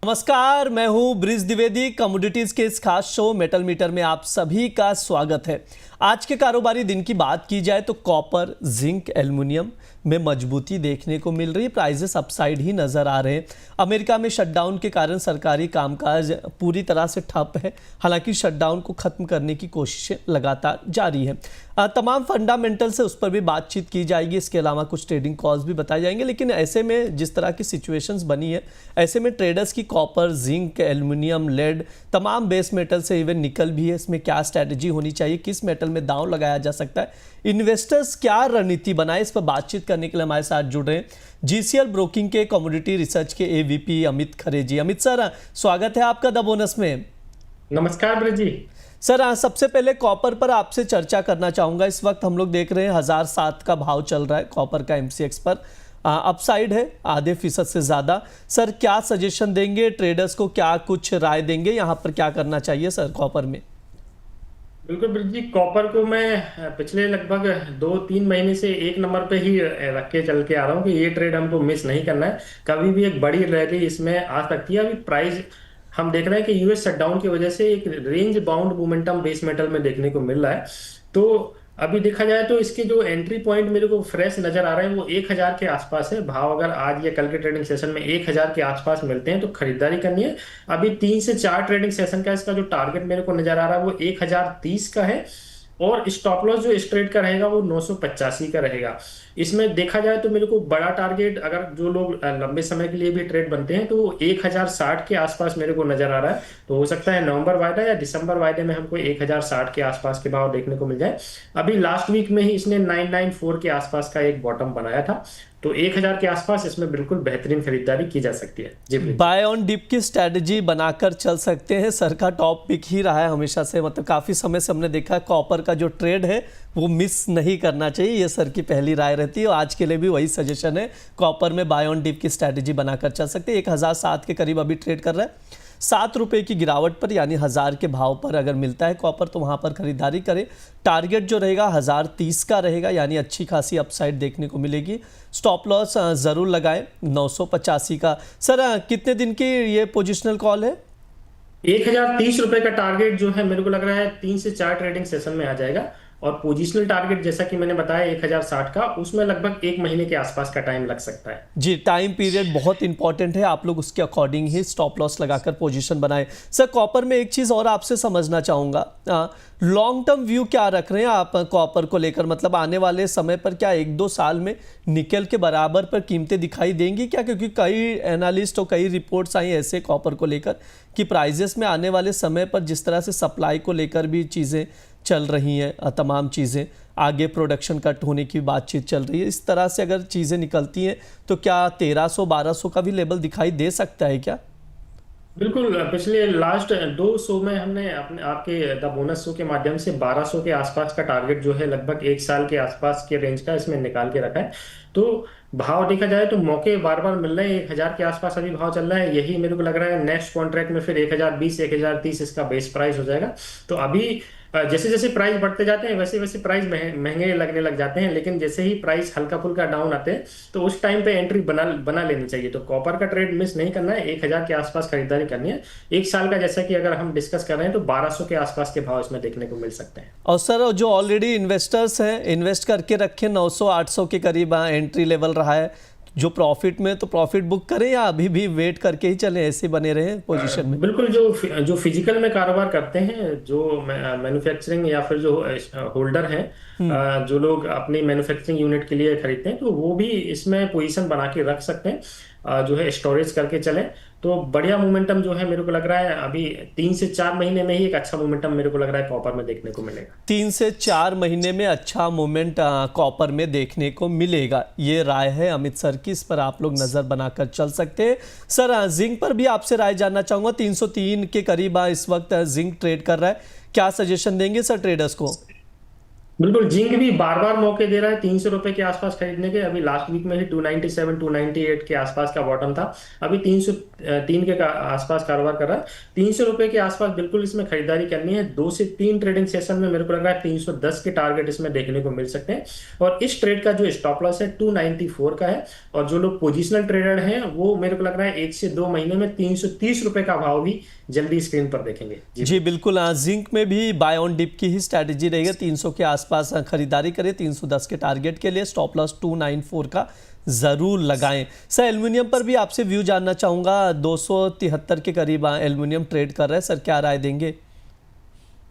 नमस्कार, मैं हूं ब्रिज द्विवेदी। कमोडिटीज के इस खास शो मेटल मीटर में आप सभी का स्वागत है। आज के कारोबारी दिन की बात की जाए तो कॉपर, जिंक, एल्युमिनियम में मजबूती देखने को मिल रही है। प्राइजेस अपसाइड ही नजर आ रहे हैं। अमेरिका में शटडाउन के कारण सरकारी कामकाज पूरी तरह से ठप है। हालांकि शटडाउन को खत्म करने की कोशिशें लगातार जारी है। तमाम फंडामेंटल से उस पर भी बातचीत की जाएगी। इसके अलावा कुछ ट्रेडिंग कॉल्स भी बताए जाएंगे। लेकिन ऐसे में जिस तरह की सिचुएशंस बनी है, ऐसे में ट्रेडर्स की कॉपर, जिंक, एल्युमिनियम, लेड, तमाम बेस मेटल से इवन निकल भी है, इसमें क्या स्ट्रैटेजी होनी चाहिए, किस मेटल में दांव लगाया जा सकता है, इन्वेस्टर्स क्या रणनीति बनाए, इस पर बातचीत करने के लिए हमारे साथ जुड़ रहे हैं जीसीएल ब्रोकिंग के कमोडिटी रिसर्च के एवीपी अमित खरे जी। अमित सर, स्वागत है आपका द बोनस में। नमस्कार ब्रिज जी। सर, सबसे पहले कॉपर पर आपसे चर्चा करना चाहूंगा। इस वक्त हम लोग देख रहे हैं 1007 का भाव चल रहा है कॉपर का। एमसीएक्स पर अपसाइड है आधे फीसद से ज़्यादा। सर, क्या सजेशन देंगे ट्रेडर्स को, क्या कुछ राय देंगे, यहाँ पर क्या करना चाहिए सर कॉपर में? बिल्कुल ब्रिज जी, कॉपर को मैं पिछले लगभग 2-3 महीने से एक नंबर पे ही रख के चल के आ रहा हूँ कि ये ट्रेड हमको मिस नहीं करना है। कभी भी एक बड़ी रैली इसमें आ सकती है। अभी प्राइस हम देख रहे हैं कि यूएस शटडाउन की वजह से एक range bound momentum base metal में देखने को मिल रहा है। तो अभी देखा जाए तो इसके जो एंट्री पॉइंट मेरे को फ्रेश नजर आ रहे हैं वो 1000 के आसपास है। भाव अगर आज या कल के ट्रेडिंग सेशन में 1000 के आसपास मिलते हैं तो खरीदारी करनी है। अभी 3 से 4 ट्रेडिंग सेशन का इसका जो टारगेट मेरे को नजर आ रहा है वो 1030 का है। और स्टॉप लॉस जो इस ट्रेड का रहेगा वो 985 का रहेगा। इसमें देखा जाए तो मेरे को बड़ा टारगेट, अगर जो लोग लंबे समय के लिए भी ट्रेड बनते हैं, तो वो 1060 के आसपास मेरे को नजर आ रहा है। तो हो सकता है नवंबर वायदा या दिसंबर वायदे में हमको 1060 के आसपास के भाव देखने को मिल जाए। अभी लास्ट वीक में ही इसने 994 के आसपास का एक बॉटम बनाया था। तो 1000 के आसपास इसमें बिल्कुल बेहतरीन खरीदारी की जा सकती है जी। बाय ऑन डिप की स्ट्रेटजी बनाकर चल सकते हैं। सर का टॉप पिक ही रहा है हमेशा से, मतलब काफ़ी समय से हमने देखा कॉपर का जो ट्रेड है वो मिस नहीं करना चाहिए, ये सर की पहली राय रहती है। और आज के लिए भी वही सजेशन है, कॉपर में बाय ऑन डिप की स्ट्रेटजी बनाकर चल सकते हैं। 1007 के करीब अभी ट्रेड कर रहा है। 7 रुपये की गिरावट पर यानी 1000 के भाव पर अगर मिलता है कॉपर तो वहाँ पर खरीदारी करें। टारगेट जो रहेगा 1030 का रहेगा, यानी अच्छी खासी अपसाइड देखने को मिलेगी। स्टॉप लॉस ज़रूर लगाएं 985 का। सर, कितने दिन की ये पोजिशनल कॉल है? 1030 रुपए का टारगेट जो है मेरे को लग रहा है 3 से 4 ट्रेडिंग सेशन में आ जाएगा। और पोजिशनल टारगेट जैसा कि मैंने बताया 1060 का, उसमें लगभग 1 महीने के आसपास का टाइम लग सकता है जी। टाइम पीरियड बहुत इंपॉर्टेंट है, आप लोग उसके अकॉर्डिंग ही स्टॉप लॉस लगाकर पोजीशन बनाएं। सर, कॉपर में एक चीज़ और आपसे समझना चाहूँगा, लॉन्ग टर्म व्यू क्या रख रहे हैं आप कॉपर को लेकर? मतलब आने वाले समय पर क्या 1-2 साल में निकल के बराबर पर कीमतें दिखाई देंगी क्या? क्योंकि कई एनालिस्ट और कई रिपोर्ट्स आई ऐसे कॉपर को लेकर कि प्राइजेस में आने वाले समय पर जिस तरह से सप्लाई को लेकर भी चीज़ें चल रही हैं, तमाम चीज़ें आगे प्रोडक्शन कट होने की बातचीत चल रही है, इस तरह से अगर चीज़ें निकलती हैं तो क्या 1300-1200 का भी लेवल दिखाई दे सकता है क्या? बिल्कुल। पिछले लास्ट 2 शो में हमने अपने आपके द बोनस शो के माध्यम से 1200 के आसपास का टारगेट जो है लगभग 1 साल के आसपास के रेंज का इसमें निकाल के रखा है। तो भाव देखा जाए तो मौके बार बार मिल रहे हैं। 1000 के आसपास अभी भाव चल रहा है। यही मेरे को लग रहा है नेक्स्ट कॉन्ट्रैक्ट में फिर 1020, 1030 इसका बेस प्राइस हो जाएगा। तो अभी जैसे जैसे प्राइस बढ़ते जाते हैं वैसे वैसे प्राइस महंगे लगने लग जाते हैं। लेकिन जैसे ही प्राइस हल्का फुल्का डाउन आते हैं तो उस टाइम पे एंट्री बना लेनी चाहिए। तो कॉपर का ट्रेड मिस नहीं करना है, 1000 के आसपास खरीदारी करनी है। 1 साल का जैसा कि अगर हम डिस्कस कर रहे हैं तो 1200 के आसपास के भाव इसमें देखने को मिल सकते हैं। और सर, जो ऑलरेडी इन्वेस्टर्स हैं, इन्वेस्ट करके रखे 900-800 के करीब एंट्री लेवल रहा है, जो प्रॉफिट में, तो प्रॉफिट बुक करें या अभी भी वेट करके ही चलें, ऐसे बने रहे पोजीशन में? बिल्कुल। जो फिजिकल में कारोबार करते हैं, जो मैन्युफैक्चरिंग या फिर जो होल्डर हैं, जो लोग अपनी मैन्युफैक्चरिंग यूनिट के लिए खरीदते हैं, तो वो भी इसमें पोजीशन बना के रख सकते हैं, जो है स्टोरेज करके चलें। तो बढ़िया मोमेंटम जो है मेरे को लग रहा है अभी 3 से 4 महीने में ही एक अच्छा मोमेंटम मेरे को लग रहा है कॉपर में देखने को मिलेगा। 3 से 4 महीने में अच्छा मोमेंट कॉपर में देखने को मिलेगा, ये राय है अमित सर की। इस पर आप लोग नज़र बनाकर चल सकते हैं। सर, जिंक पर भी आपसे राय जानना चाहूँगा। 303 के करीब इस वक्त जिंक ट्रेड कर रहा है, क्या सजेशन देंगे सर ट्रेडर्स को? बिल्कुल, जिंक भी बार बार मौके दे रहा है 300 रुपए के आसपास खरीदने के। अभी लास्ट वीक में ही 297 298 के आसपास का बॉटम था। अभी 303 के आसपास कारोबार कर रहा है। 300 रुपए के आसपास बिल्कुल इसमें खरीदारी करनी है। 2 से 3 ट्रेडिंग सेशन में मेरे को लग रहा है 310 के टारगेट इसमें देखने को मिल सकते हैं। और इस ट्रेड का जो स्टॉप लॉस है 294 का है। और जो लोग पोजिशनल ट्रेडर हैं वो मेरे को लग रहा है 1 से 2 महीने में 330 रुपए का भाव भी जल्दी स्क्रीन पर देखेंगे। जी बिल्कुल, जिंक में भी बाय ऑन डिप की ही स्ट्रैटेजी रहेगी। 300 के आसपास खरीदारी करें, 310 के टारगेट के लिए स्टॉप लॉस 294 का ज़रूर लगाएं। सर एल्युमिनियम पर भी आपसे व्यू जानना चाहूँगा। 273 के करीब एल्युमिनियम ट्रेड कर रहा है, सर क्या राय देंगे?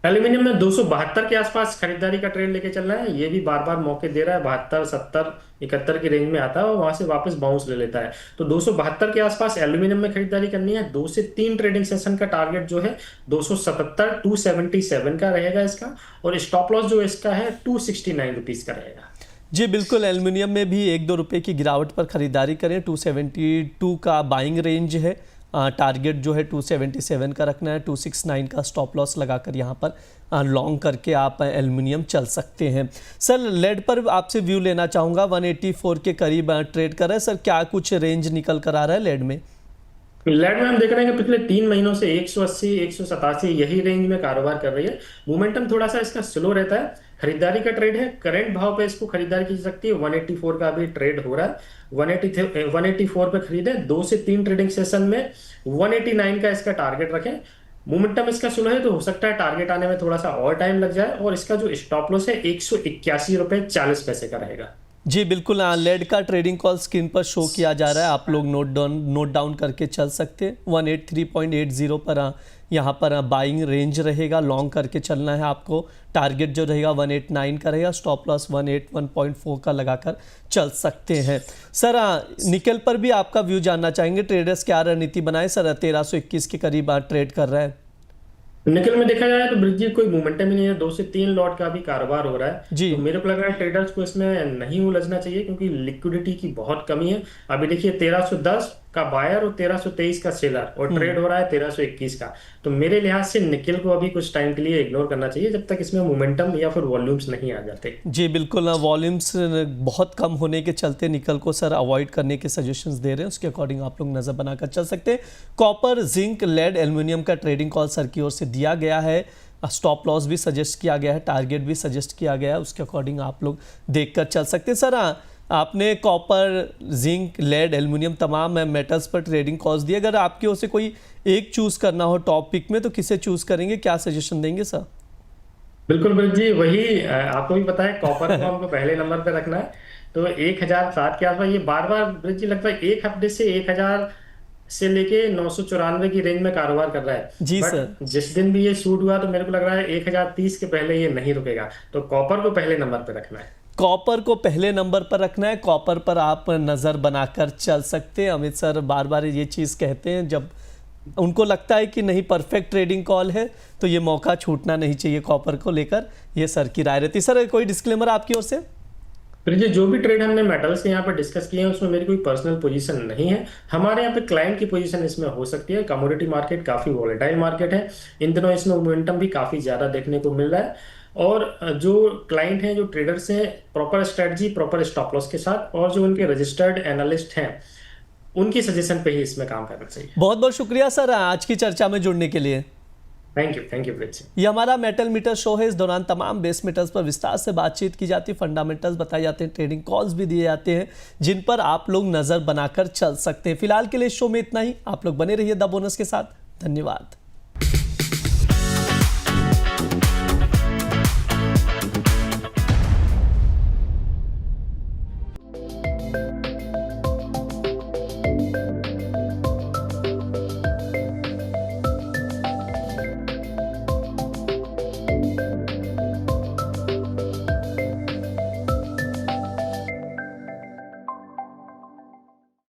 एल्यूमिनियम में 272 के आसपास खरीदारी का ट्रेंड लेके चलना है। ये भी बार बार मौके दे रहा है। 72 70 71 की रेंज में आता है और वहां से वापस बाउंस ले लेता है। तो 272 के आसपास एल्यूमिनियम में खरीदारी करनी है। 2 से 3 ट्रेडिंग सेशन का टारगेट जो है 277 277 का रहेगा इसका। और स्टॉप लॉस जो इसका है 269 रुपीज का रहेगा। जी बिल्कुल, एल्युमिनियम में भी 1-2 रुपये की गिरावट पर खरीदारी करें। 272 का बाइंग रेंज है। टारगेट जो है 277 का रखना है। 269 का स्टॉप लॉस लगाकर यहाँ पर लॉन्ग करके आप एल्युमिनियम चल सकते हैं। सर लेड पर आपसे व्यू लेना चाहूँगा। 184 के करीब ट्रेड कर रहा है, सर क्या कुछ रेंज निकल कर आ रहा है लेड में? लेड में हम देख रहे हैं कि पिछले 3 महीनों से 180 187 यही रेंज में कारोबार कर रही है। मोमेंटम थोड़ा सा इसका स्लो रहता है। खरीदारी का ट्रेड है। करंट भाव पे इसको खरीदारी की जा सकती है। 184 का भी ट्रेड हो रहा है। 184 पे खरीदे। 2 से 3 ट्रेडिंग सेशन में 189 का इसका टारगेट रखें। मोमेंटम इसका स्लो है तो हो सकता है टारगेट आने में थोड़ा सा और टाइम लग जाए। और इसका जो स्टॉप लॉस है 181 रुपए 40 पैसे का रहेगा। जी बिल्कुल, लेड का ट्रेडिंग कॉल स्क्रीन पर शो किया जा रहा है। आप लोग नोट डाउन करके चल सकते हैं। 183.80 पर यहाँ पर बाइंग रेंज रहेगा। लॉन्ग करके चलना है आपको। टारगेट जो रहेगा 189 का रहेगा। स्टॉप लॉस 181.4 का लगाकर चल सकते हैं। सर निकल पर भी आपका व्यू जानना चाहेंगे। ट्रेडर्स क्या रणनीति बनाए? सर 1321 के करीब ट्रेड कर रहा है। निकल में देखा जाए तो ब्रिज कोई मोमेंटम ही नहीं है। 2 से 3 लॉट का भी कारोबार हो रहा है। जी तो मेरे को लग रहा है ट्रेडर्स को इसमें नहीं उलझना चाहिए क्योंकि लिक्विडिटी की बहुत कमी है। अभी देखिए 1310 का बायर और 1323 का सेलर और ट्रेड हो रहा है 1321 का। तो मेरे लिहाज से निकल को अभी कुछ टाइम के लिए इग्नोर करना चाहिए जब तक इसमें मोमेंटम या फिर वॉल्यूम्स नहीं आ जाते। जी बिल्कुल, वॉल्यूम्स बहुत कम होने के चलते निकल को सर अवॉइड करने के सजेशंस दे रहे हैं। उसके अकॉर्डिंग आप लोग नज़र बनाकर चल सकते हैं। कॉपर, जिंक, लेड, एल्युमिनियम का ट्रेडिंग कॉल सर की ओर से दिया गया है। स्टॉप लॉस भी सजेस्ट किया गया है, टारगेट भी सजेस्ट किया गया है। उसके अकॉर्डिंग आप लोग देखकर चल सकते हैं। सर आपने कॉपर, जिंक, लेड, एल्युमिनियम तमाम मेटल्स पर ट्रेडिंग कॉल्स दिए। अगर आपकी ओर से कोई एक चूज़ करना हो टॉप पिक में तो किसे चूज़ करेंगे? क्या सजेशन देंगे सर? बिल्कुल ब्रिज जी, वही आपको भी पता है कॉपर को हमको पहले नंबर पे रखना है। तो 1007 के आसपास ये बार बार ब्रिज जी लगता है एक हफ्ते से 1000 से लेके 994 की रेंज में कारोबार कर रहा है। जी सर। बट जिस दिन भी ये शूट हुआ तो मेरे को लग रहा है 1030 के पहले ये नहीं रुकेगा। तो कॉपर को पहले नंबर पे रखना है। कॉपर को पहले नंबर पर रखना है। कॉपर पर आप नज़र बनाकर चल सकते हैं। अमित सर बार बार ये चीज़ कहते हैं, जब उनको लगता है कि नहीं परफेक्ट ट्रेडिंग कॉल है तो ये मौका छूटना नहीं चाहिए कॉपर को लेकर। ये सर की राय रहती। सर कोई डिस्क्लेमर आपकी ओर से? फिर ये जो भी ट्रेड हमने मेटल्स के यहाँ पर डिस्कस किए हैं उसमें मेरी कोई पर्सनल पोजीशन नहीं है। हमारे यहाँ पे क्लाइंट की पोजीशन इसमें हो सकती है। कमोडिटी मार्केट काफी वॉलेटाइल मार्केट है। इन दिनों इसमें मोमेंटम भी काफी ज्यादा देखने को मिल रहा है। और जो क्लाइंट हैं, जो ट्रेडर्स हैं, proper strategy, proper stop loss के साथ और जो उनके रजिस्टर्ड एनालिस्ट हैं उनकी सजेशन पे ही इसमें काम करना चाहिए। बहुत बहुत शुक्रिया सर आज की चर्चा में जुड़ने के लिए। Thank you bridge. ये हमारा मेटल मीटर शो है। इस दौरान तमाम बेस मेटल्स पर विस्तार से बातचीत की जाती है, फंडामेंटल्स बताए जाते हैं, ट्रेडिंग कॉल्स भी दिए जाते हैं जिन पर आप लोग नज़र बनाकर चल सकते हैं। फिलहाल के लिए इस शो में इतना ही। आप लोग बने रहिए द बोनस के साथ। धन्यवाद।